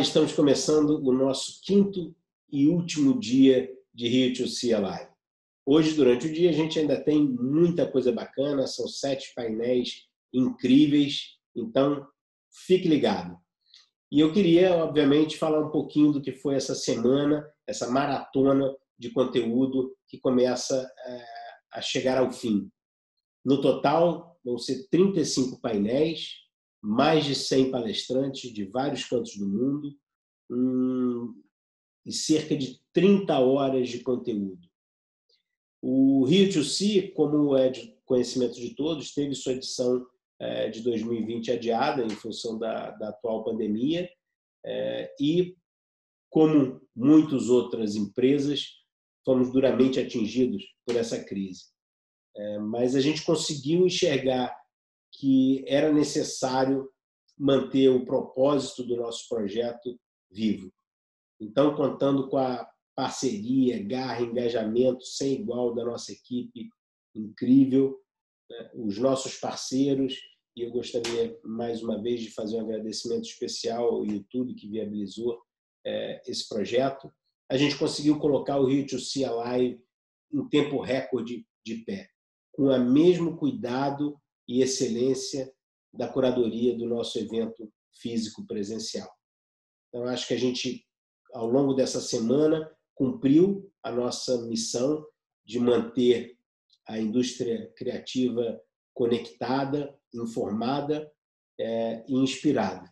estamos começando o nosso 5º e último dia de Rio2C Live. Hoje, durante o dia, a gente ainda tem muita coisa bacana, são 7 painéis incríveis, então fique ligado. E eu queria, obviamente, falar um pouquinho do que foi essa semana, essa maratona de conteúdo que começa a chegar ao fim. No total, vão ser 35 painéis, mais de 100 palestrantes de vários cantos do mundo e cerca de 30 horas de conteúdo. O Rio2C, como é de conhecimento de todos, teve sua edição de 2020 adiada em função da atual pandemia e, como muitas outras empresas, fomos duramente atingidos por essa crise. Mas a gente conseguiu enxergar que era necessário manter o propósito do nosso projeto vivo. Então, contando com a parceria, garra, engajamento sem igual da nossa equipe incrível, os nossos parceiros, e eu gostaria, mais uma vez, de fazer um agradecimento especial ao YouTube, que viabilizou esse projeto, a gente conseguiu colocar o Rio2C Live em tempo recorde de pé, com o mesmo cuidado e excelência da curadoria do nosso evento físico presencial. Então, acho que a gente, ao longo dessa semana, cumpriu a nossa missão de manter a indústria criativa conectada, informada e inspirada.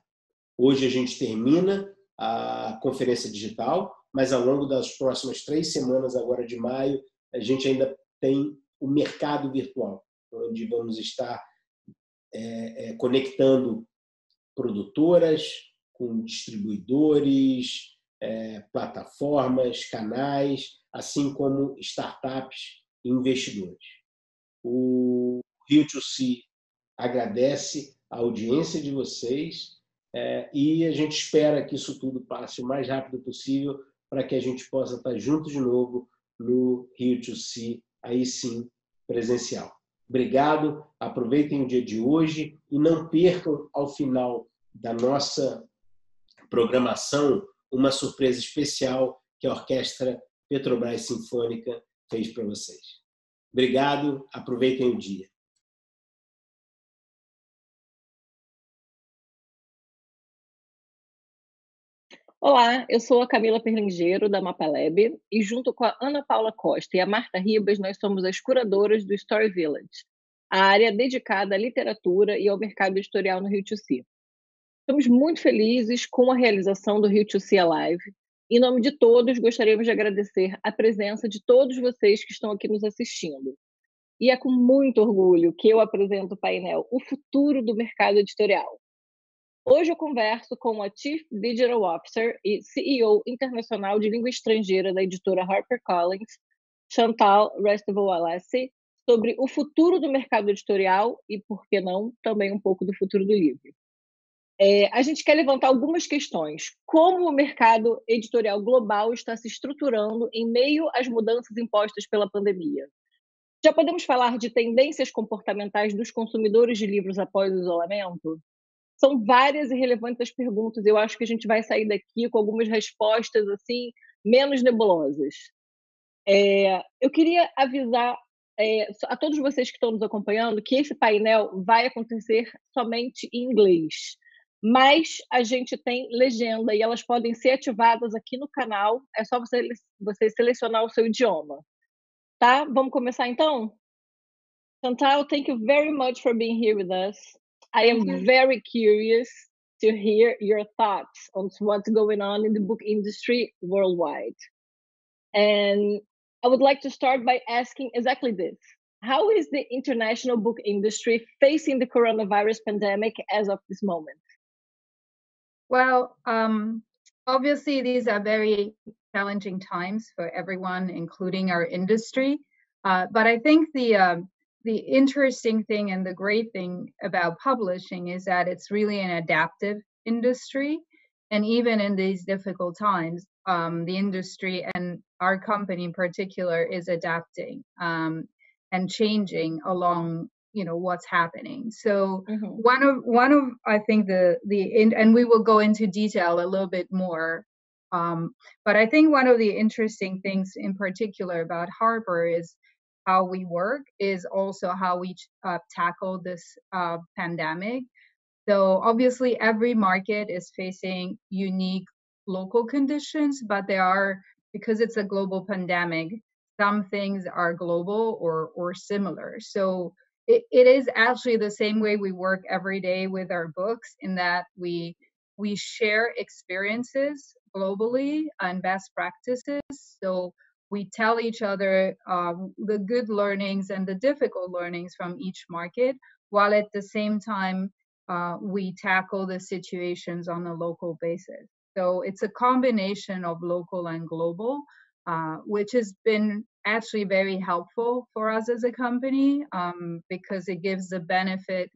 Hoje a gente termina a conferência digital, mas ao longo das próximas 3 semanas, agora de maio, a gente ainda tem o mercado virtual, onde vamos estar conectando produtoras com distribuidores, plataformas, canais, assim como startups e investidores. O Rio2C agradece a audiência de vocês e a gente espera que isso tudo passe o mais rápido possível para que a gente possa estar junto de novo no Rio2C, aí sim, presencial. Obrigado, aproveitem o dia de hoje e não percam, ao final da nossa programação, uma surpresa especial que a Orquestra Petrobras Sinfônica fez para vocês. Obrigado, aproveitem o dia. Olá, eu sou a Camila Perlingeiro, da Mapalab, e junto com a Ana Paula Costa e a Marta Ribas, nós somos as curadoras do StoryVillage, a área dedicada à literatura e ao mercado editorial no Rio2C. Estamos muito felizes com a realização do Rio2C Live. Em nome de todos, gostaríamos de agradecer a presença de todos vocês que estão aqui nos assistindo. E é com muito orgulho que eu apresento o painel O Futuro do Mercado Editorial. Hoje eu converso com a Chief Digital Officer e CEO internacional de língua estrangeira da editora Harper Collins, Chantal Restivo-Alessi, sobre o futuro do mercado editorial e, por que não, também um pouco do futuro do livro. A gente quer levantar algumas questões. Como o mercado editorial global está se estruturando em meio às mudanças impostas pela pandemia? Já podemos falar de tendências comportamentais dos consumidores de livros após o isolamento? São várias e relevantes as perguntas. Eu acho que a gente vai sair daqui com algumas respostas assim menos nebulosas. Eu queria avisar a todos vocês que estão nos acompanhando que esse painel vai acontecer somente em inglês. Mas a gente tem legenda e elas podem ser ativadas aqui no canal. É só você selecionar o seu idioma. Tá? Vamos começar então? Chantal, thank you very much for being here with us. I am very curious to hear your thoughts on what's going on in the book industry worldwide. And I would like to start by asking exactly this. How is the international book industry facing the coronavirus pandemic as of this moment? Well, obviously these are very challenging times for everyone, including our industry. But I think the interesting thing and the great thing about publishing is that it's really an adaptive industry. And even in these difficult times, the industry and our company in particular is adapting and changing along, what's happening. So one of I think and we will go into detail a little bit more. But I think one of the interesting things in particular about Harper is how we work, is also how we tackle this pandemic. So obviously every market is facing unique local conditions, but because it's a global pandemic, some things are global or similar. So it is actually the same way we work every day with our books, in that we share experiences globally and best practices. So we tell each other the good learnings and the difficult learnings from each market, while at the same time we tackle the situations on a local basis. So it's a combination of local and global, which has been actually very helpful for us as a company, because it gives the benefit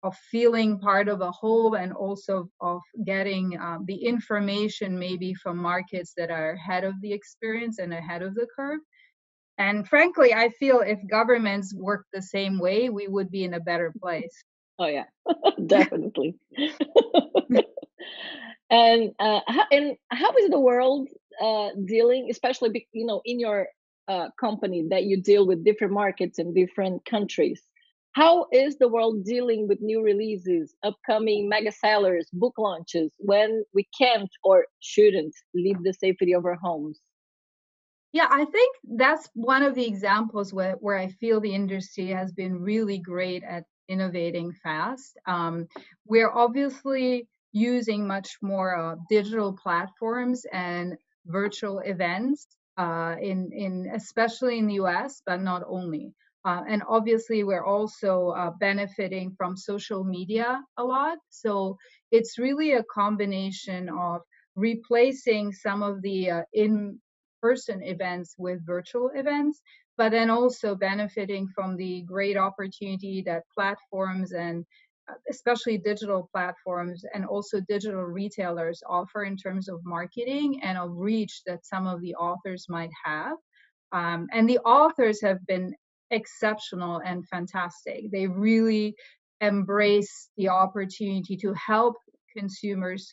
of feeling part of a whole, and also of getting the information maybe from markets that are ahead of the experience and ahead of the curve. And frankly, I feel if governments worked the same way, we would be in a better place. Oh yeah, definitely. And how is the world dealing, especially in your company that you deal with different markets in different countries? How is the world dealing with new releases, upcoming mega sellers, book launches, when we can't or shouldn't leave the safety of our homes? Yeah, I think that's one of the examples where I feel the industry has been really great at innovating fast. We're obviously using much more digital platforms and virtual events, especially in the US, but not only. And obviously, we're also benefiting from social media a lot. So it's really a combination of replacing some of the in-person events with virtual events, but then also benefiting from the great opportunity that platforms, and especially digital platforms and also digital retailers, offer in terms of marketing and of reach that some of the authors might have. And the authors have been exceptional and fantastic. They really embrace the opportunity to help consumers,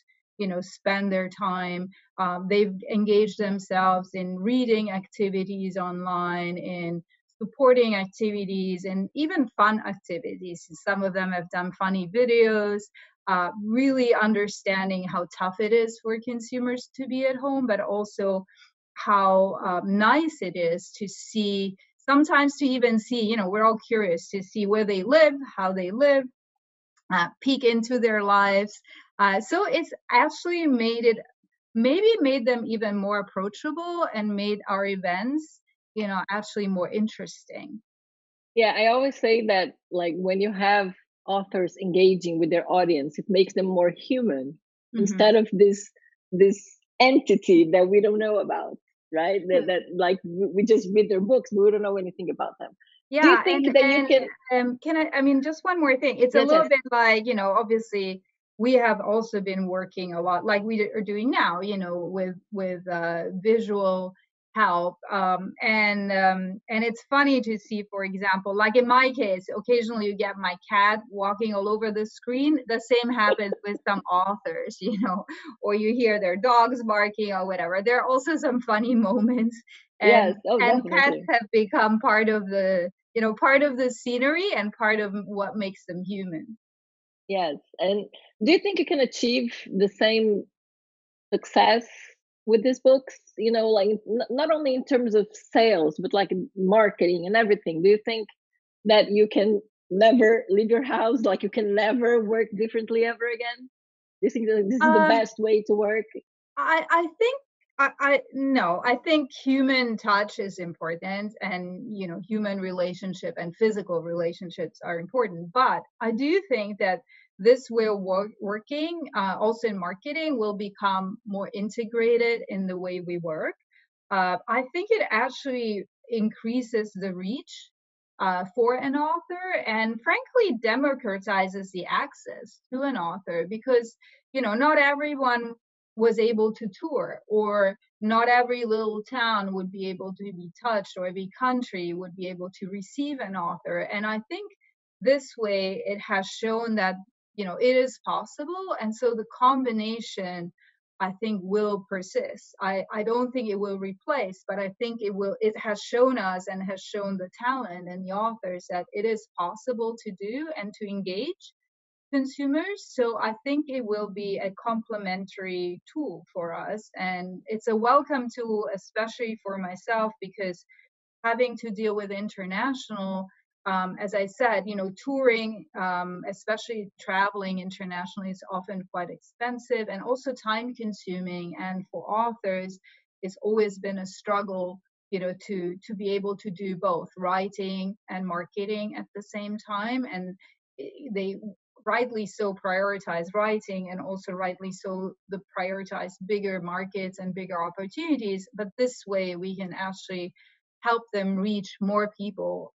spend their time. They've engaged themselves in reading activities online, in supporting activities, and even fun activities. Some of them have done funny videos, really understanding how tough it is for consumers to be at home, but also how nice it is to see, sometimes to even see, we're all curious to see where they live, how they live, peek into their lives. So it's actually made them even more approachable, and made our events, actually more interesting. Yeah, I always say that, like, when you have authors engaging with their audience, it makes them more human, instead of this entity that we don't know about, right? That like we just read their books, but we don't know anything about them. Yeah, do you think that you can just one more thing. It's a little bit like, obviously we have also been working a lot, like we are doing now, with visual help. And it's funny to see, for example, like in my case, occasionally you get my cat walking all over the screen. The same happens with some authors, or you hear their dogs barking or whatever. There are also some funny moments. And, and pets have become part of the, part of the scenery and part of what makes them human. Yes. And do you think you can achieve the same success with these books, like not only in terms of sales, but like marketing and everything? Do you think that you can never leave your house, like you can never work differently ever again? Do you think that this is the best way to work? I think no, I think human touch is important, and human relationship and physical relationships are important. But I do think that this way of working, also in marketing, will become more integrated in the way we work. I think it actually increases the reach for an author, and frankly democratizes the access to an author, because not everyone was able to tour, or not every little town would be able to be touched, or every country would be able to receive an author. And I think this way, it has shown that, it is possible. And so the combination, I think, will persist. I don't think it will replace, but I think it has shown us and has shown the talent and the authors that it is possible to do and to engage consumers. So I think it will be a complementary tool for us. And it's a welcome tool, especially for myself, because having to deal with international, as I said, touring, especially traveling internationally, is often quite expensive and also time consuming. And for authors, it's always been a struggle, to be able to do both writing and marketing at the same time. And they rightly so prioritize writing, and also rightly so the prioritize bigger markets and bigger opportunities. But this way we can actually help them reach more people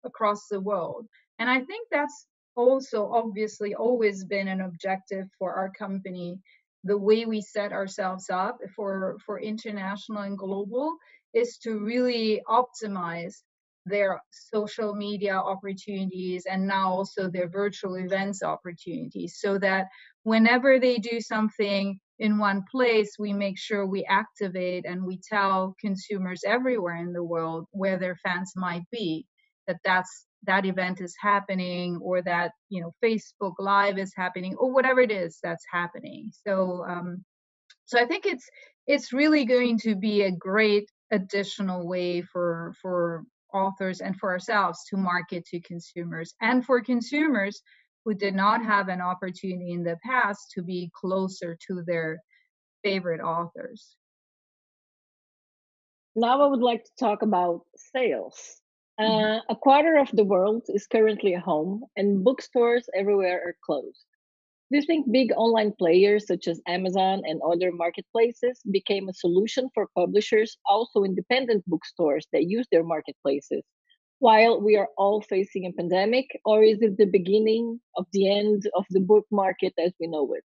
across the world. And I think that's also obviously always been an objective for our company. The way we set ourselves up for international and global is to really optimize their social media opportunities and now also their virtual events opportunities, so that whenever they do something in one place, we make sure we activate and we tell consumers everywhere in the world where their fans might be that event is happening, or that Facebook Live is happening, or whatever it is that's happening. So I think it's really going to be a great additional way for authors and for ourselves to market to consumers, and for consumers who did not have an opportunity in the past to be closer to their favorite authors. Now I would like to talk about sales. A quarter of the world is currently at home, and bookstores everywhere are closed. Do you think big online players such as Amazon and other marketplaces became a solution for publishers, also independent bookstores that use their marketplaces, while we are all facing a pandemic? Or is it the beginning of the end of the book market as we know it?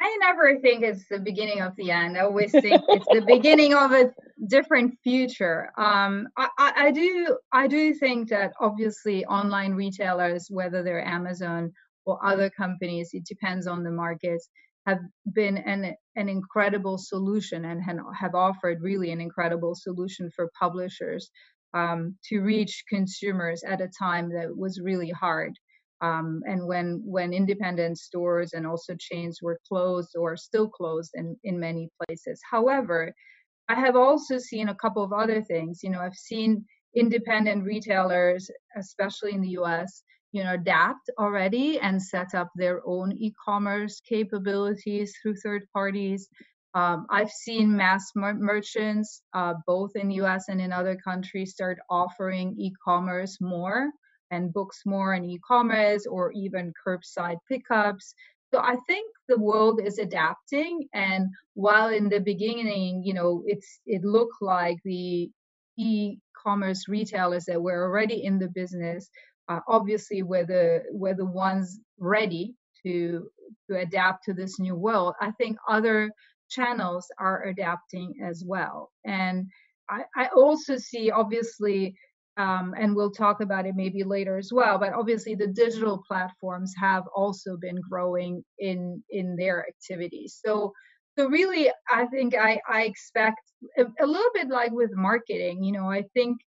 I never think it's the beginning of the end. I always think it's the beginning of a different future. I do think that obviously online retailers, whether they're Amazon or other companies, it depends on the markets, have been an incredible solution and have offered really an incredible solution for publishers to reach consumers at a time that was really hard. And when independent stores and also chains were closed or still closed in many places. However, I have also seen a couple of other things. I've seen independent retailers, especially in the US, adapt already and set up their own e-commerce capabilities through third parties. I've seen mass merchants, both in the US and in other countries, start offering e-commerce more and books more in e-commerce, or even curbside pickups. So I think the world is adapting. And while in the beginning, it looked like the e-commerce retailers that were already in the business, obviously were the ones ready to adapt to this new world. I think other channels are adapting as well. And I also see, obviously, and we'll talk about it maybe later as well, but obviously the digital platforms have also been growing in their activities. So really, I think I expect a little bit like with marketing, I think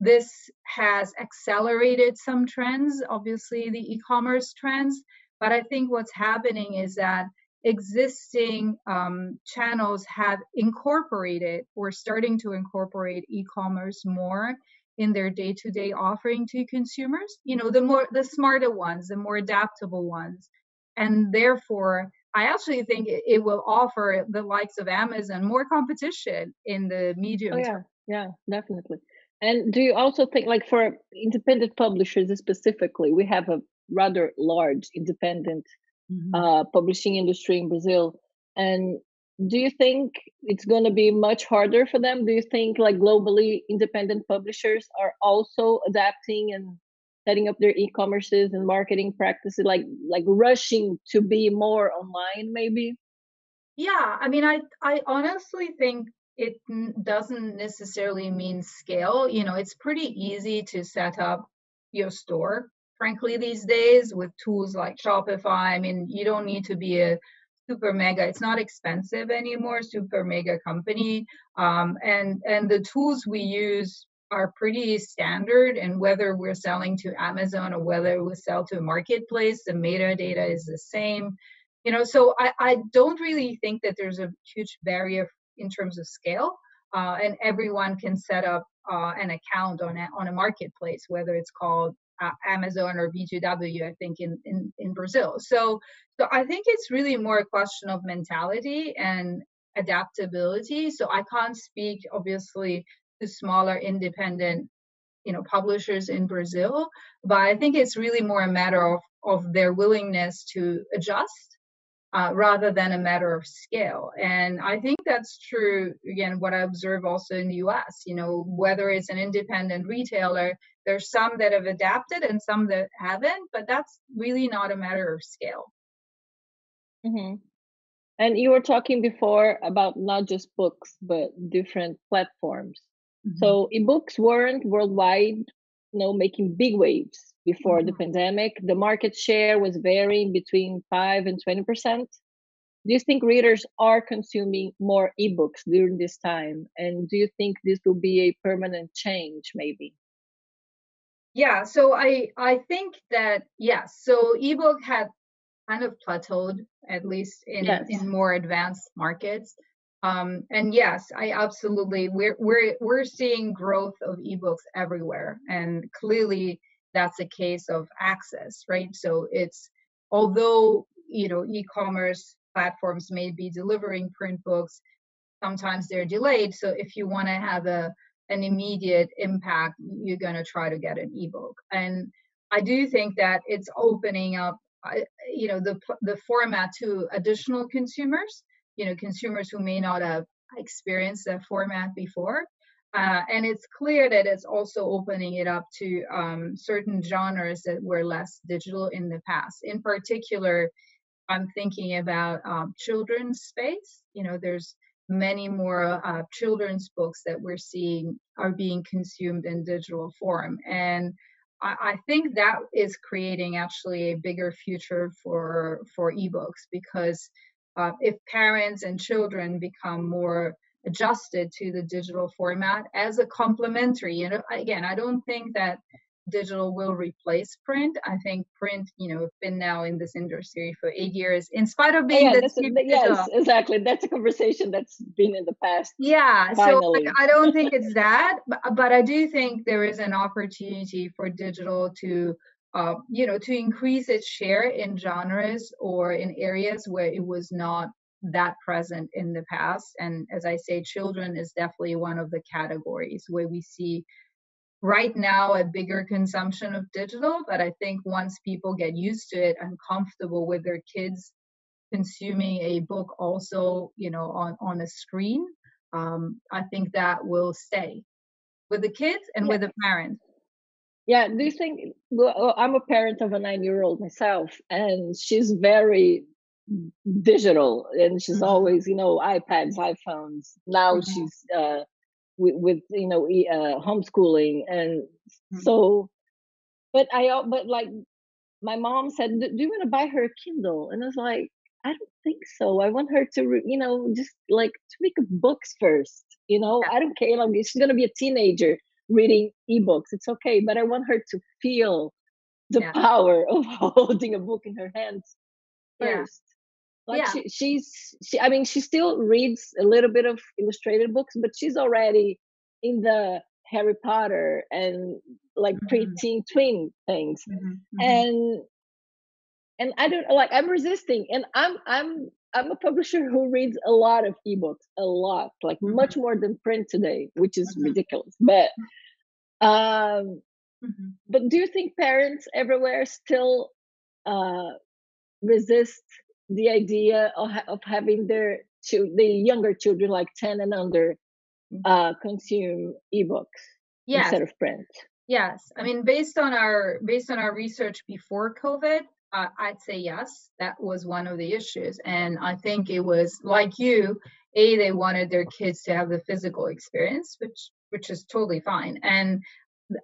this has accelerated some trends, obviously the e-commerce trends, but I think what's happening is that existing channels have incorporated or starting to incorporate e-commerce more in their day-to-day offering to consumers, the smarter ones, the more adaptable ones. And therefore, I actually think it will offer the likes of Amazon more competition in the medium term. Yeah, definitely. And do you also think, like for independent publishers specifically, we have a rather large independent publishing industry in Brazil, and do you think it's going to be much harder for them? Do you think like globally independent publishers are also adapting and setting up their e-commerces and marketing practices, like rushing to be more online maybe? Yeah, I mean, I honestly think it doesn't necessarily mean scale. You know, it's pretty easy to set up your store, frankly, these days with tools like Shopify. I mean, you don't need to be a super mega, it's not expensive anymore, super mega company. And the tools we use are pretty standard, and whether we're selling to Amazon or whether we sell to a marketplace, the metadata is the same. You know, so I don't really think that there's a huge barrier in terms of scale, and everyone can set up an account on a marketplace, whether it's called Amazon or B2W, I think in Brazil. So I think it's really more a question of mentality and adaptability. So I can't speak, obviously, to smaller independent, publishers in Brazil, but I think it's really more a matter of their willingness to adjust rather than a matter of scale. And I think that's true, again, what I observe also in the US, whether it's an independent retailer, there's some that have adapted and some that haven't, but that's really not a matter of scale. Mm-hmm. And you were talking before about not just books, but different platforms. Mm-hmm. So ebooks weren't worldwide, making big waves before mm-hmm. the pandemic. The market share was varying between 5 and 20%. Do you think readers are consuming more ebooks during this time? And do you think this will be a permanent change, maybe? Yeah, so I think that, yes. So ebook had kind of plateaued, at least in more advanced markets. And yes, I absolutely, we're seeing growth of ebooks everywhere. And clearly that's a case of access, right? So it's, although, e-commerce platforms may be delivering print books, sometimes they're delayed. So if you want to have an immediate impact, you're going to try to get an ebook. And I do think that it's opening up, the format to additional consumers, consumers who may not have experienced that format before. And it's clear that it's also opening it up to certain genres that were less digital in the past. In particular, I'm thinking about children's space. There's many more children's books that we're seeing are being consumed in digital form. And I think that is creating actually a bigger future for ebooks, because if parents and children become more adjusted to the digital format as a complementary, again, I don't think that digital will replace print. I think print, have been now in this industry for 8 years, in spite of being yes, exactly. That's a conversation that's been in the past. Yeah, finally. So I don't think it's that, but I do think there is an opportunity for digital to, to increase its share in genres or in areas where it was not that present in the past. And as I say, children is definitely one of the categories where we see right now a bigger consumption of digital, but I think once people get used to it and comfortable with their kids consuming a book also, on a screen, I think that will stay with the kids and with the parents. Yeah, do you think, well, I'm a parent of a 9-year-old myself, and she's very digital, and she's mm-hmm. always, iPads, iPhones. Now mm-hmm. she's with homeschooling, and mm-hmm. so but like my mom said, do you want to buy her a Kindle? And I was like, I don't think so. I want her to just like to make books first, I don't care, like she's going to be a teenager reading ebooks, it's okay, but I want her to feel the power of holding a book in her hands first. Like she still reads a little bit of illustrated books, but she's already in the Harry Potter and like mm-hmm. pre-teen twin things. Mm-hmm. And I don't like, I'm resisting, and I'm a publisher who reads a lot of ebooks, a lot, like mm-hmm. much more than print today, which is mm-hmm. ridiculous. But mm-hmm. but do you think parents everywhere still resist the idea of having the younger children, like 10 and under, consume ebooks instead of print? Yes, I mean, based on our research before COVID, I'd say yes, that was one of the issues. And I think it was like you, they wanted their kids to have the physical experience, which is totally fine. And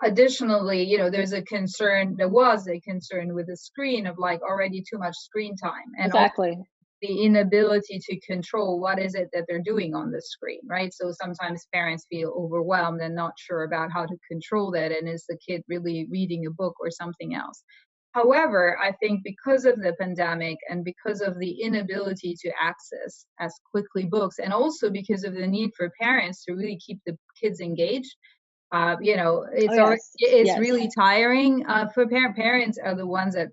additionally, there was a concern with the screen of like already too much screen time. And exactly. The inability to control what is it that they're doing on the screen, right? So sometimes parents feel overwhelmed and not sure about how to control that. And is the kid really reading a book or something else? However, I think because of the pandemic and because of the inability to access as quickly books, and also because of the need for parents to really keep the kids engaged, it's really tiring for parents are the ones that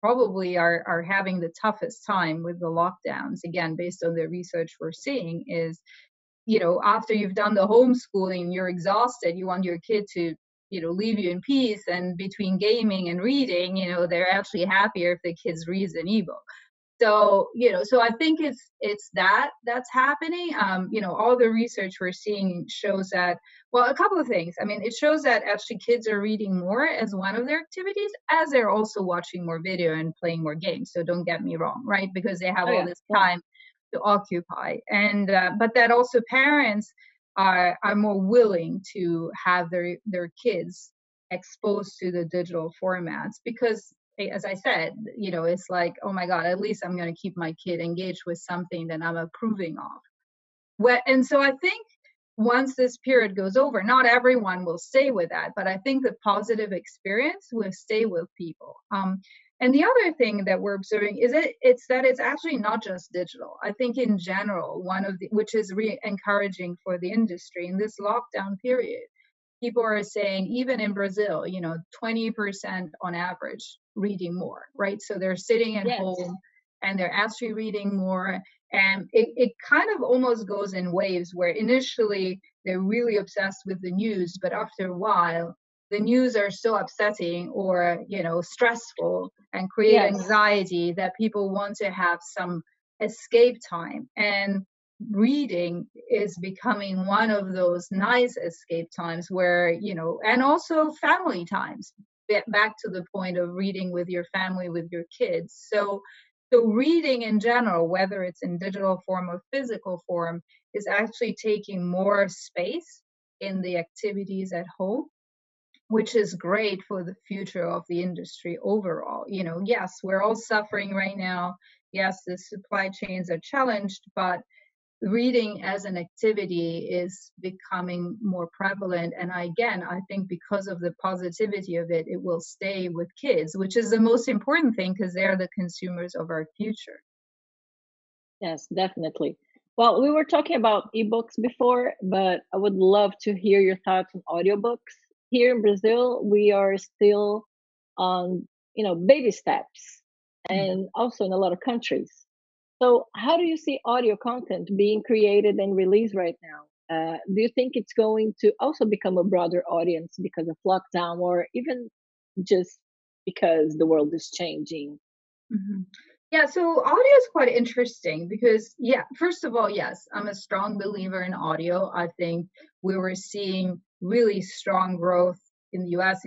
probably are having the toughest time with the lockdowns. Again, based on the research we're seeing is, after you've done the homeschooling, you're exhausted, you want your kid to leave you in peace, and between gaming and reading, they're actually happier if the kids reads an ebook. So, so I think it's that's happening. All the research we're seeing shows that, well, a couple of things. I mean, it shows that actually kids are reading more as one of their activities, as they're also watching more video and playing more games. So don't get me wrong, right? Because they have all this time to occupy. And, but that also parents are more willing to have their kids exposed to the digital formats, because as I said, it's like, oh my God, at least I'm going to keep my kid engaged with something that I'm approving of. And so I think once this period goes over, not everyone will stay with that, but I think the positive experience will stay with people. And the other thing that we're observing is it's actually not just digital. I think in general, which is encouraging for the industry in this lockdown period, people are saying, even in Brazil, 20% on average reading more, right? So they're sitting at home and they're actually reading more. And it kind of almost goes in waves, where initially they're really obsessed with the news, but after a while, the news are so upsetting or, stressful and create anxiety that people want to have some escape time. And reading is becoming one of those nice escape times where, and also family times, back to the point of reading with your family, with your kids. So reading in general, whether it's in digital form or physical form, is actually taking more space in the activities at home, which is great for the future of the industry overall. Yes, we're all suffering right now. Yes, the supply chains are challenged, but reading as an activity is becoming more prevalent. And I think because of the positivity of it, it will stay with kids, which is the most important thing, because they're the consumers of our future. Yes, definitely. Well, we were talking about ebooks before, but I would love to hear your thoughts on audiobooks. Here in Brazil, we are still on, baby steps, and also in a lot of countries. So how do you see audio content being created and released right now? Do you think it's going to also become a broader audience because of lockdown, or even just because the world is changing? Mm-hmm. Yeah, so audio is quite interesting because, first of all, yes, I'm a strong believer in audio. I think we were seeing really strong growth in the US,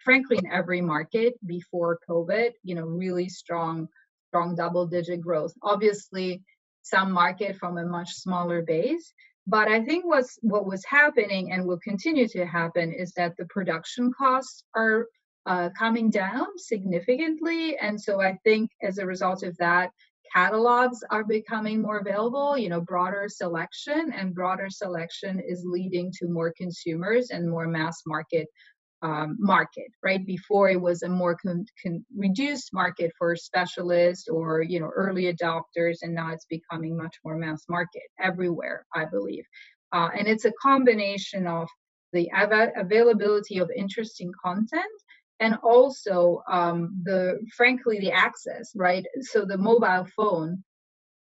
frankly, in every market before COVID, really strong double-digit growth. Obviously, some market from a much smaller base. But I think what was happening and will continue to happen is that the production costs are coming down significantly. And so I think as a result of that, catalogs are becoming more available, broader selection, and broader selection is leading to more consumers and more mass market, right? Before it was a more reduced market for specialists or, early adopters, and now it's becoming much more mass market everywhere, I believe. And it's a combination of the availability of interesting content and also the access, right? So the mobile phone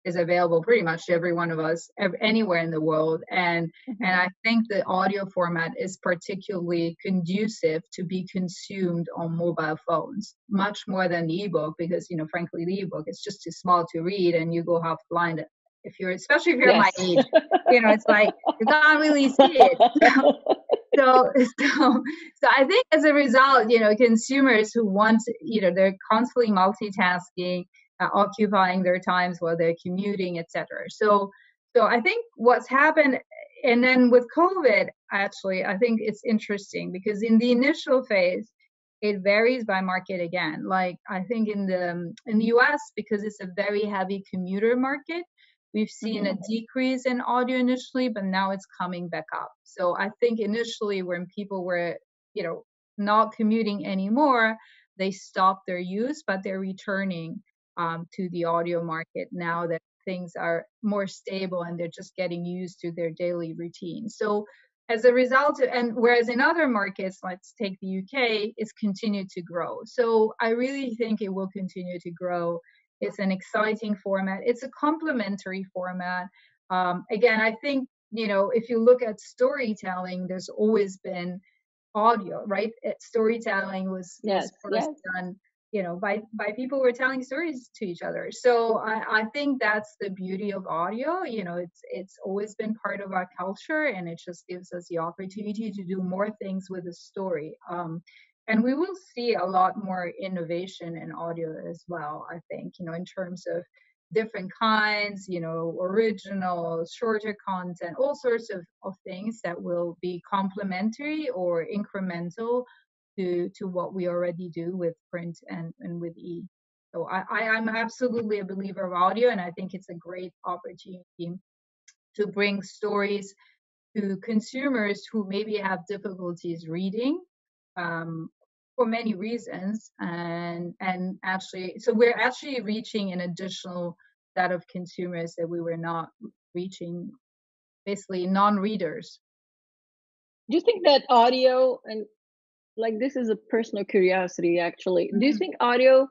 is available pretty much to every one of us anywhere in the world. And I think the audio format is particularly conducive to be consumed on mobile phones, much more than the ebook, because, frankly, the ebook is just too small to read and you go half blind. Especially if you're my age, it's like, you can't really see it. So I think as a result, consumers who want, they're constantly multitasking, occupying their times while they're commuting, etc. So I think what's happened, and then with COVID, actually, I think it's interesting because in the initial phase, it varies by market again. Like I think in the US, because it's a very heavy commuter market, we've seen a decrease in audio initially, but now it's coming back up. So I think initially when people were, not commuting anymore, they stopped their use, but they're returning to the audio market now that things are more stable and they're just getting used to their daily routine. So as a result, and whereas in other markets, let's take the UK, it's continued to grow. So I really think it will continue to grow. It's an exciting format. It's a complementary format. Again, I think, if you look at storytelling, there's always been audio, right? Storytelling was first done, by people who were telling stories to each other. So I think that's the beauty of audio. It's always been part of our culture, and it just gives us the opportunity to do more things with a story. And we will see a lot more innovation in audio as well, I think, in terms of different kinds, original, shorter content, all sorts of things that will be complementary or incremental to what we already do with print and with So I'm absolutely a believer of audio, and I think it's a great opportunity to bring stories to consumers who maybe have difficulties reading for many reasons, and actually, so we're actually reaching an additional set of consumers that we were not reaching, basically non-readers. Do you think that audio, and like this is a personal curiosity actually, do you think audio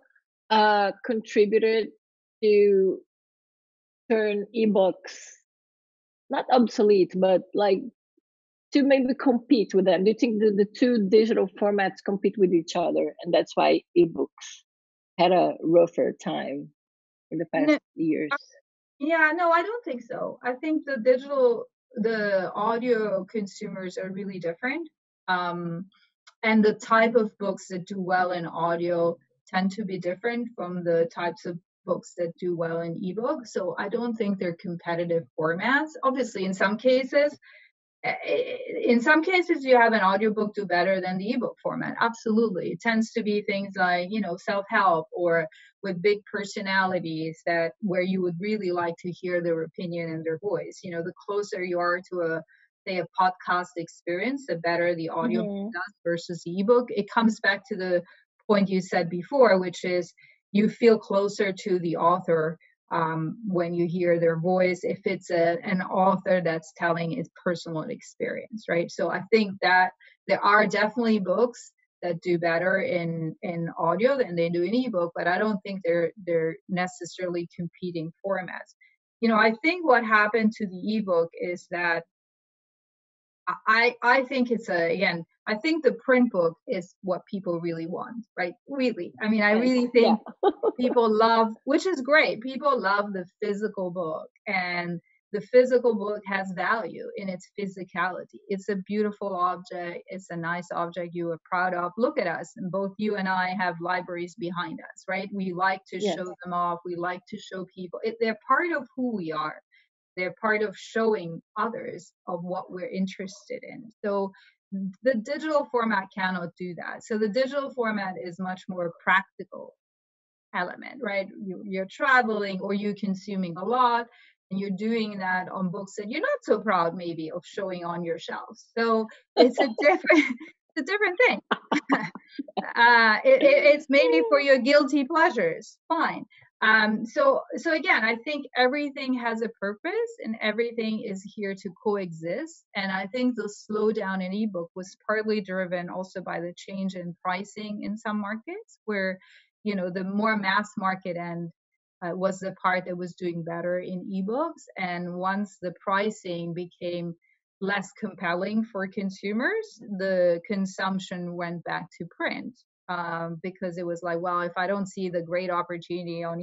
contributed to turn ebooks not obsolete, but like to maybe compete with them? Do you think the two digital formats compete with each other, and that's why ebooks had a rougher time in the past years? Yeah, no, I don't think so. I think the audio consumers are really different. And the type of books that do well in audio tend to be different from the types of books that do well in ebook. So I don't think they're competitive formats. Obviously, in some cases you have an audiobook do better than the ebook format. Absolutely. It tends to be things like, self-help or with big personalities where you would really like to hear their opinion and their voice. The closer you are to a podcast experience, the better the audio does versus the ebook. It comes back to the point you said before, which is you feel closer to the author when you hear their voice, if it's an author that's telling its personal experience, right? So I think that there are definitely books that do better in audio than they do in ebook, but I don't think they're necessarily competing formats. I think what happened to the ebook is that I think I think the print book is what people really want, right? Really. I mean, I really think people love, which is great, people love the physical book, and the physical book has value in its physicality. It's a beautiful object. It's a nice object you are proud of. Look at us. And both you and I have libraries behind us, right? We like to show them off. We like to show people. They're part of who we are. They're part of showing others of what we're interested in. So the digital format cannot do that. So the digital format is much more practical element, right? You're traveling or you're consuming a lot, and you're doing that on books that you're not so proud maybe of showing on your shelves. So it's a different thing. It's maybe for your guilty pleasures, fine. So again, I think everything has a purpose and everything is here to coexist. And I think the slowdown in ebook was partly driven also by the change in pricing in some markets, where the more mass market end was the part that was doing better in ebooks. And once the pricing became less compelling for consumers, the consumption went back to print, because it was like, well, if I don't see the great opportunity on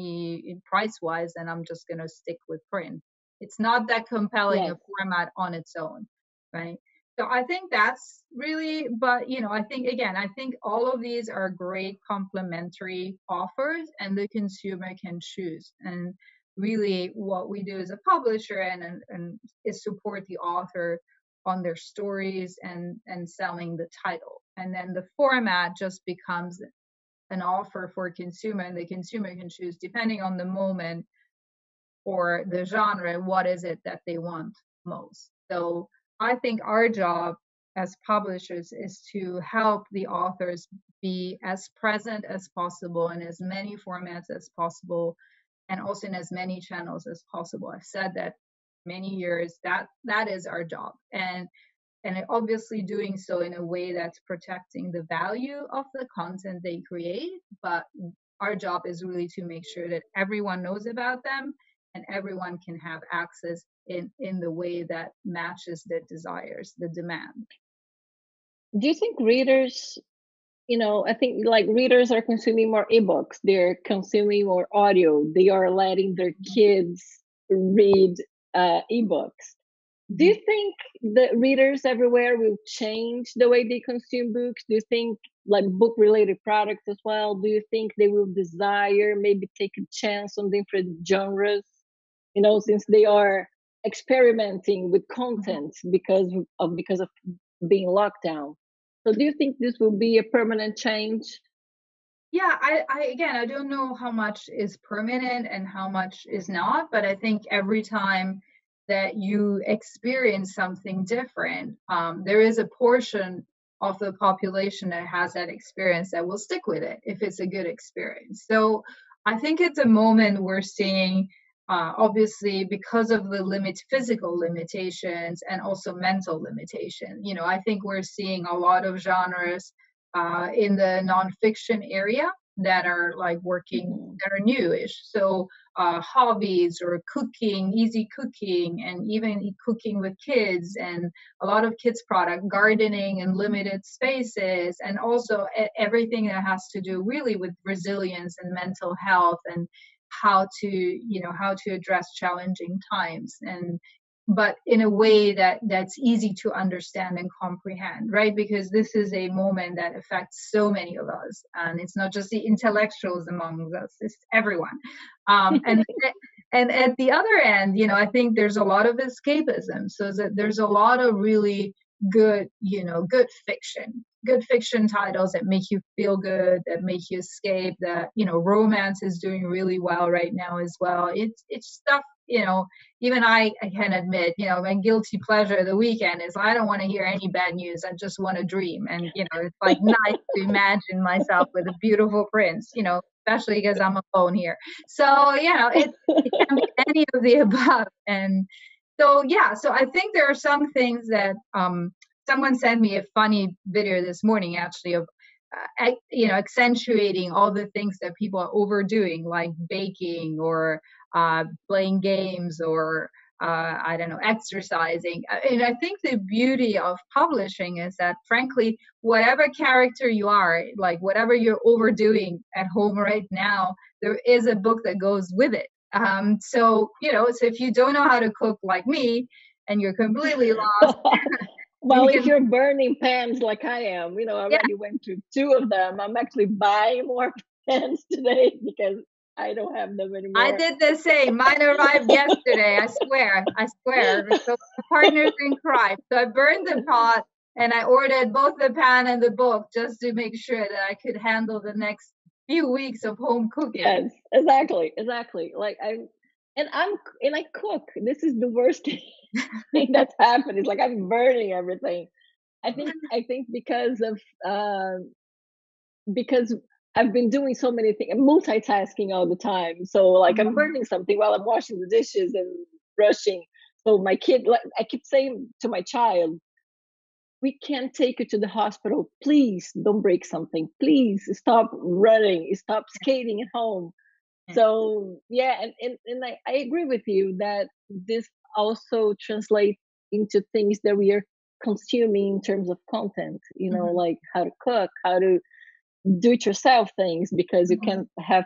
price-wise, then I'm just going to stick with print. It's not that compelling a format on its own, right? So I think that's really, but I think all of these are great complementary offers, and the consumer can choose. And really, what we do as a publisher and is support the author on their stories and selling the title, and then the format just becomes an offer for consumer, and the consumer can choose depending on the moment or the genre, what is it that they want most. So I think our job as publishers is to help the authors be as present as possible in as many formats as possible, and also in as many channels as possible. I've said that many years, that is our job. And obviously doing so in a way that's protecting the value of the content they create. But our job is really to make sure that everyone knows about them and everyone can have access in the way that matches their desires, the demand. Do you think readers, I think like readers are consuming more ebooks, they're consuming more audio, they are letting their kids read ebooks. Do you think the readers everywhere will change the way they consume books? Do you think like book related products as well? Do you think they will desire maybe take a chance on different genres? Since they are experimenting with content because of being locked down. So do you think this will be a permanent change? Yeah, I don't know how much is permanent and how much is not, but I think every time that you experience something different, there is a portion of the population that has that experience that will stick with it if it's a good experience. So I think it's a moment we're seeing, obviously, because of the physical limitations and also mental limitation. I think we're seeing a lot of genres in the nonfiction area that are like working, that are newish. So hobbies or cooking, easy cooking, and even cooking with kids, and a lot of kids product, gardening and limited spaces, and also everything that has to do really with resilience and mental health and how to address challenging times, but in a way that's easy to understand and comprehend, right? Because this is a moment that affects so many of us, and it's not just the intellectuals among us, it's everyone. And at the other end, I think there's a lot of escapism, so that there's a lot of really good fiction titles that make you feel good, that make you escape, that romance is doing really well right now as well. It's stuff, even I can admit, my guilty pleasure of the weekend is I don't want to hear any bad news. I just want to dream. And, it's like nice to imagine myself with a beautiful prince, especially because I'm alone here. So, it can be any of the above. And so, so I think there are some things that someone sent me a funny video this morning, actually, of accentuating all the things that people are overdoing, like baking or playing games or I don't know, exercising. And I think the beauty of publishing is that, frankly, whatever character you are, like whatever you're overdoing at home right now, there is a book that goes with it. So if you don't know how to cook like me and you're completely lost. Well, if you're burning pans like I am, I already went through 2 of them. I'm actually buying more pans today because I don't have them anymore. I did the same. Mine arrived yesterday. I swear. So the partners in crime. So I burned the pot and I ordered both the pan and the book just to make sure that I could handle the next few weeks of home cooking. Yes, exactly. Like I cook. This is the worst thing that's happened. It's like I'm burning everything. I think because I've been doing so many things, multitasking all the time. So like I'm burning something while I'm washing the dishes and brushing. So my kid, like I keep saying to my child, we can't take you to the hospital. Please don't break something. Please stop running. Stop skating at home. So and I agree with you that this also translates into things that we are consuming in terms of content, like how to cook, how to do it yourself things, because you can't have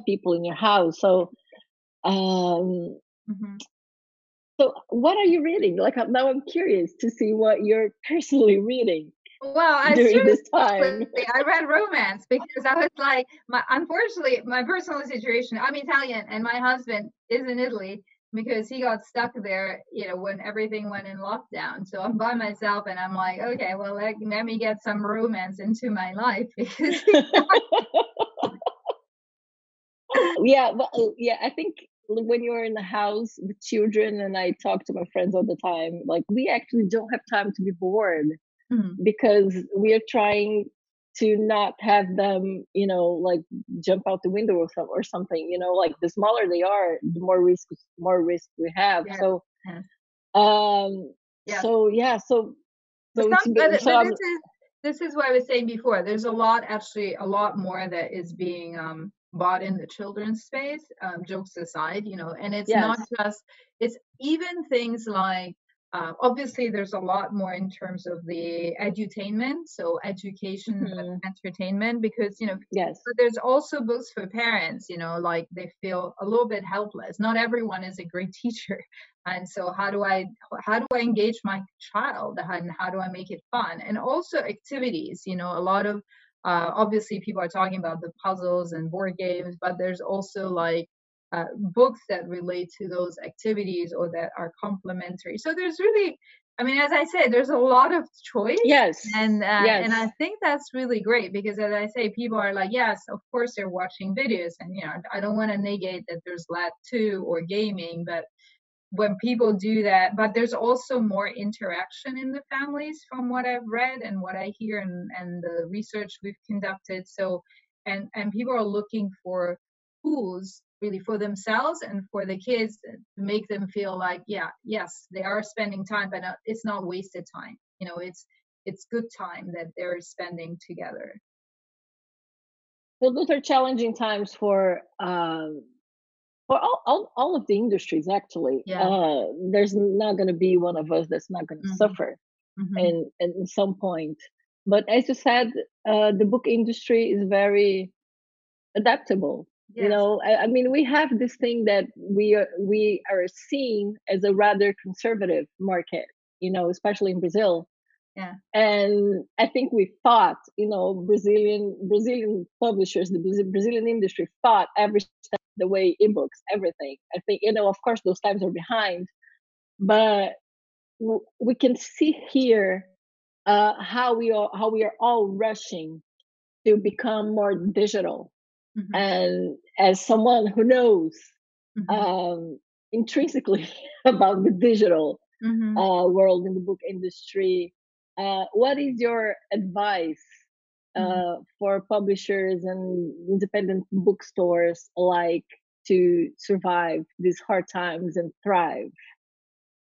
people in your house. So So what are you reading? Like now I'm curious to see what you're personally reading Well, during this time. I read romance because I was like, unfortunately, my personal situation, I'm Italian and my husband is in Italy because he got stuck there, when everything went in lockdown. So I'm by myself and I'm like, okay, well, let me get some romance into my life because yeah, I think when you're in the house with children, and I talk to my friends all the time, like we actually don't have time to be bored because we are trying to not have them, like jump out the window or something, like the smaller they are, the more risk we have. Yeah. So, Yeah. so yeah, so this is what I was saying before. There's a lot more that is being bought in the children's space, jokes aside, and it's not just, it's even things like, obviously there's a lot more in terms of the edutainment, so education, entertainment, because, but there's also books for parents, like they feel a little bit helpless. Not everyone is a great teacher. And so how do I engage my child, and how do I make it fun? And also activities, a lot of, obviously people are talking about the puzzles and board games, but there's also like books that relate to those activities or that are complementary. So there's really, as I say, there's a lot of choice. Yes. And I think that's really great because, as I say, people are like, yes, of course they're watching videos, and I don't want to negate that there's that too, or gaming, but when people do that, but there's also more interaction in the families from what I've read and what I hear and the research we've conducted. So, and people are looking for tools really for themselves and for the kids to make them feel like, yes, they are spending time, but it's not wasted time. It's good time that they're spending together. So those are challenging times for all of the industries, actually. There's not going to be one of us that's not going to suffer in some point. But as you said, the book industry is very adaptable. Yes. We have this thing that we are seeing as a rather conservative market, especially in Brazil. Yeah. And I think we thought, Brazilian publishers, the Brazilian industry thought every step the way ebooks, everything. I think, of course those times are behind, but we can see here how we are all rushing to become more digital. And as someone who knows intrinsically about the digital world in the book industry, what is your advice for publishers and independent bookstores alike to survive these hard times and thrive?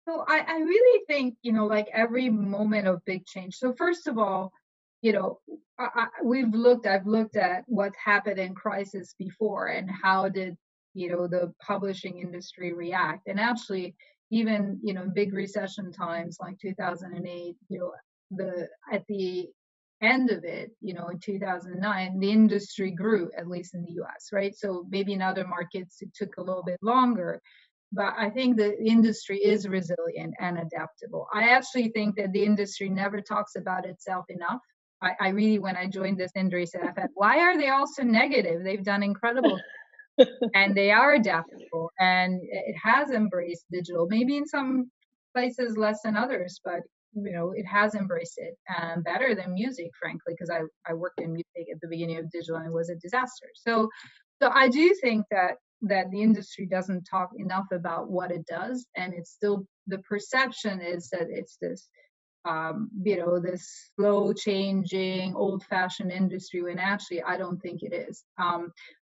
So I really think, like every moment of big change. So first of all, I've looked at what happened in crisis before and how did, the publishing industry react. And actually, even, big recession times like 2008, at the end of it, in 2009, the industry grew, at least in the US, right? So maybe in other markets, it took a little bit longer. But I think the industry is resilient and adaptable. I actually think that the industry never talks about itself enough. I really, when I joined this industry, said, I thought, why are they all so negative? They've done incredible and they are adaptable, and it has embraced digital, maybe in some places less than others, but it has embraced it better than music, frankly, because I worked in music at the beginning of digital and it was a disaster. So I do think that the industry doesn't talk enough about what it does, and it's still, the perception is that it's this this slow changing, old-fashioned industry, when actually I don't think it is.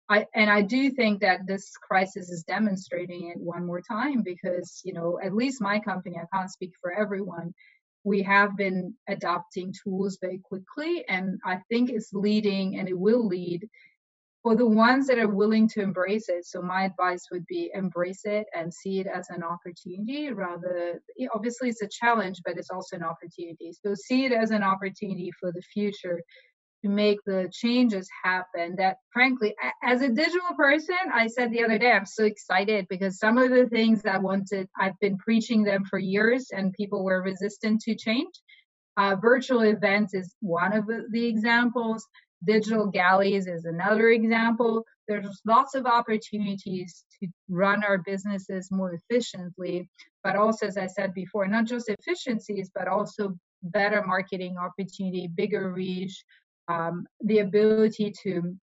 I do think that this crisis is demonstrating it one more time because, at least my company, I can't speak for everyone, we have been adopting tools very quickly, and I think it's leading, and it will lead for the ones that are willing to embrace it. So my advice would be embrace it and see it as an opportunity rather, obviously it's a challenge, but it's also an opportunity. So see it as an opportunity for the future to make the changes happen that, frankly, as a digital person, I said the other day, I'm so excited because some of the things I've been preaching them for years and people were resistant to change. Virtual events is one of the examples. Digital galleys is another example. There's lots of opportunities to run our businesses more efficiently, but also, as I said before, not just efficiencies, but also better marketing opportunity, bigger reach, the ability to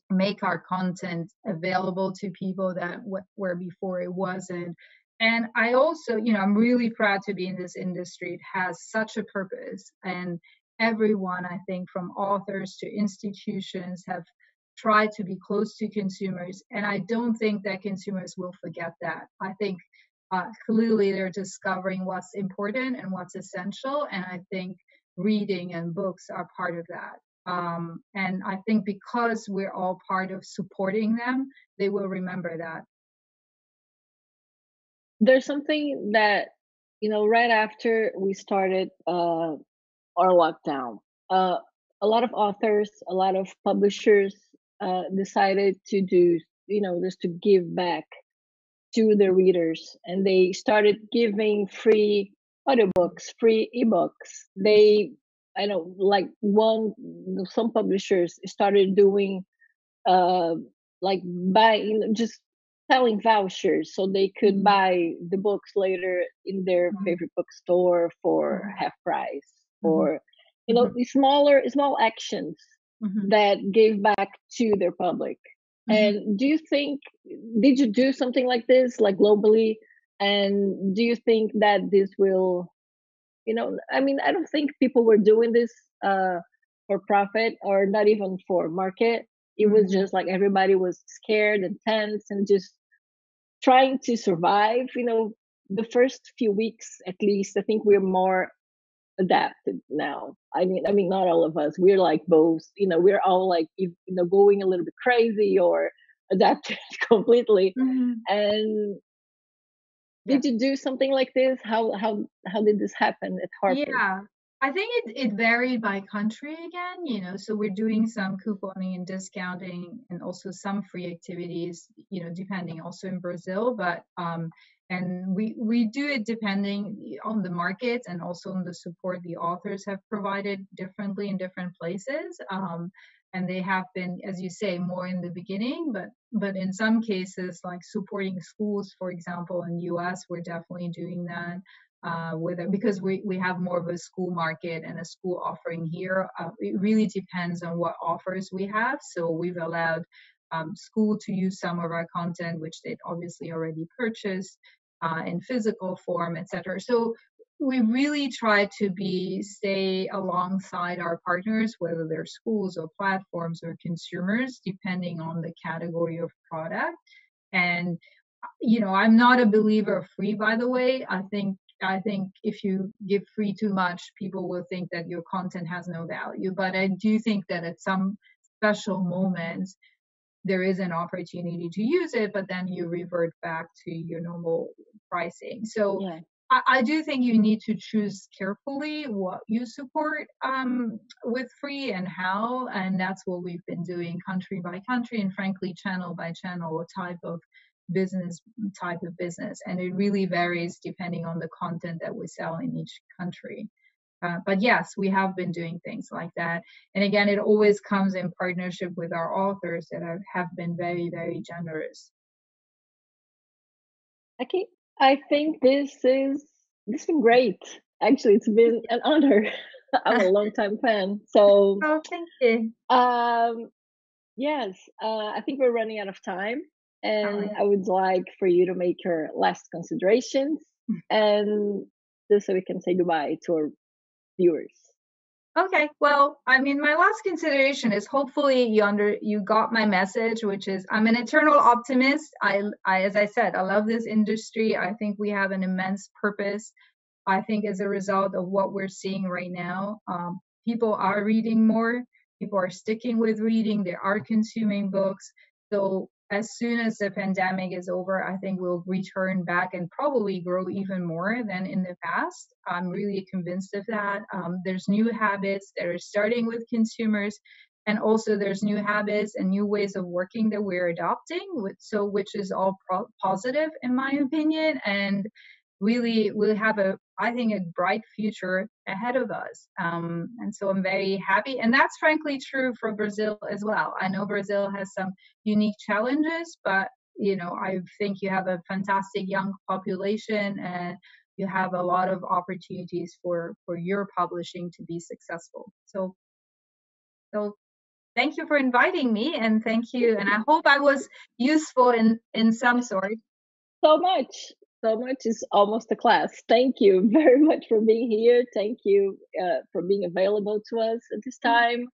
make our content available to people that where before it wasn't. And I also, I'm really proud to be in this industry. It has such a purpose, and everyone, I think, from authors to institutions, have tried to be close to consumers. And I don't think that consumers will forget that. I think clearly they're discovering what's important and what's essential. And I think reading and books are part of that. And I think because we're all part of supporting them, they will remember that. There's something that, right after we started our lockdown, a lot of authors, a lot of publishers decided to do, just to give back to the readers. And they started giving free audiobooks, free ebooks. Some publishers started doing just selling vouchers so they could buy the books later in their favorite bookstore for half price, or small actions that gave back to their public. And did you do something like this, like globally? And do you think that this will, I don't think people were doing this for profit or not even for market. It was just like everybody was scared and tense and just trying to survive. The first few weeks, at least, I think we're more adapted now. I mean, not all of us. We're like both. We're all like, going a little bit crazy or adapted completely. And did you do something like this? How did this happen at Harper? Yeah, I think it varied by country again, so we're doing some couponing and discounting and also some free activities, depending also in Brazil, but and we do it depending on the markets and also on the support the authors have provided differently in different places. And they have been, as you say, more in the beginning, but in some cases, like supporting schools, for example, in the US, we're definitely doing that. Because we have more of a school market and a school offering here. It really depends on what offers we have. So we've allowed school to use some of our content, which they'd obviously already purchased in physical form, etc. So we really try to stay alongside our partners, whether they're schools or platforms or consumers, depending on the category of product. And I'm not a believer of free, by the way. I think if you give free too much, people will think that your content has no value. But I do think that at some special moments, there is an opportunity to use it, but then you revert back to your normal pricing. So yeah. I do think you need to choose carefully what you support with free and how. And that's what we've been doing country by country and frankly, channel by channel, or type of business. And it really varies depending on the content that we sell in each country. But yes, we have been doing things like that. And again, it always comes in partnership with our authors that have been very, very generous. Okay, I think this has been great. Actually, it's been an honor. I'm a long-time fan. So, oh, thank you. Yes, I think we're running out of time. And I would like for you to make your last considerations and just so we can say goodbye to our viewers. Okay, well, I mean, my last consideration is hopefully you got my message, which is I'm an eternal optimist. I as I said, I love this industry. I think we have an immense purpose. I think as a result of what we're seeing right now, people are reading more. People are sticking with reading. They are consuming books. So as soon as the pandemic is over, I think we'll return back and probably grow even more than in the past. I'm really convinced of that. There's new habits that are starting with consumers. And also there's new habits and new ways of working that we're adopting, which is all positive in my opinion, and really we'll have I think a bright future ahead of us. And so I'm very happy, and that's frankly true for Brazil as well. I know Brazil has some unique challenges, but I think you have a fantastic young population, and you have a lot of opportunities for your publishing to be successful. So thank you for inviting me, and thank you, and I hope I was useful in some sort. So much is almost a class. Thank you very much for being here. Thank you for being available to us at this time.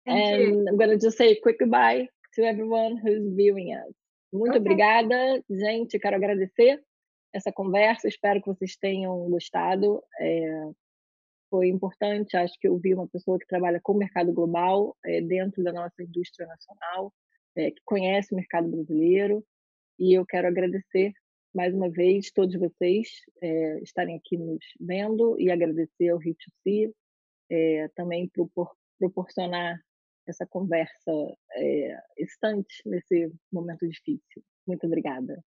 Thank you. I'm going to just say a quick goodbye to everyone who's viewing us. Muito obrigada, gente. Quero agradecer essa conversa. Espero que vocês tenham gostado. Foi importante, acho que ouvir uma pessoa que trabalha com o mercado global dentro da nossa indústria nacional, que conhece o mercado brasileiro. E eu quero agradecer mais uma vez todos vocês estarem aqui nos vendo, e agradecer ao Rio2C também por proporcionar essa conversa excitante nesse momento difícil. Muito obrigada.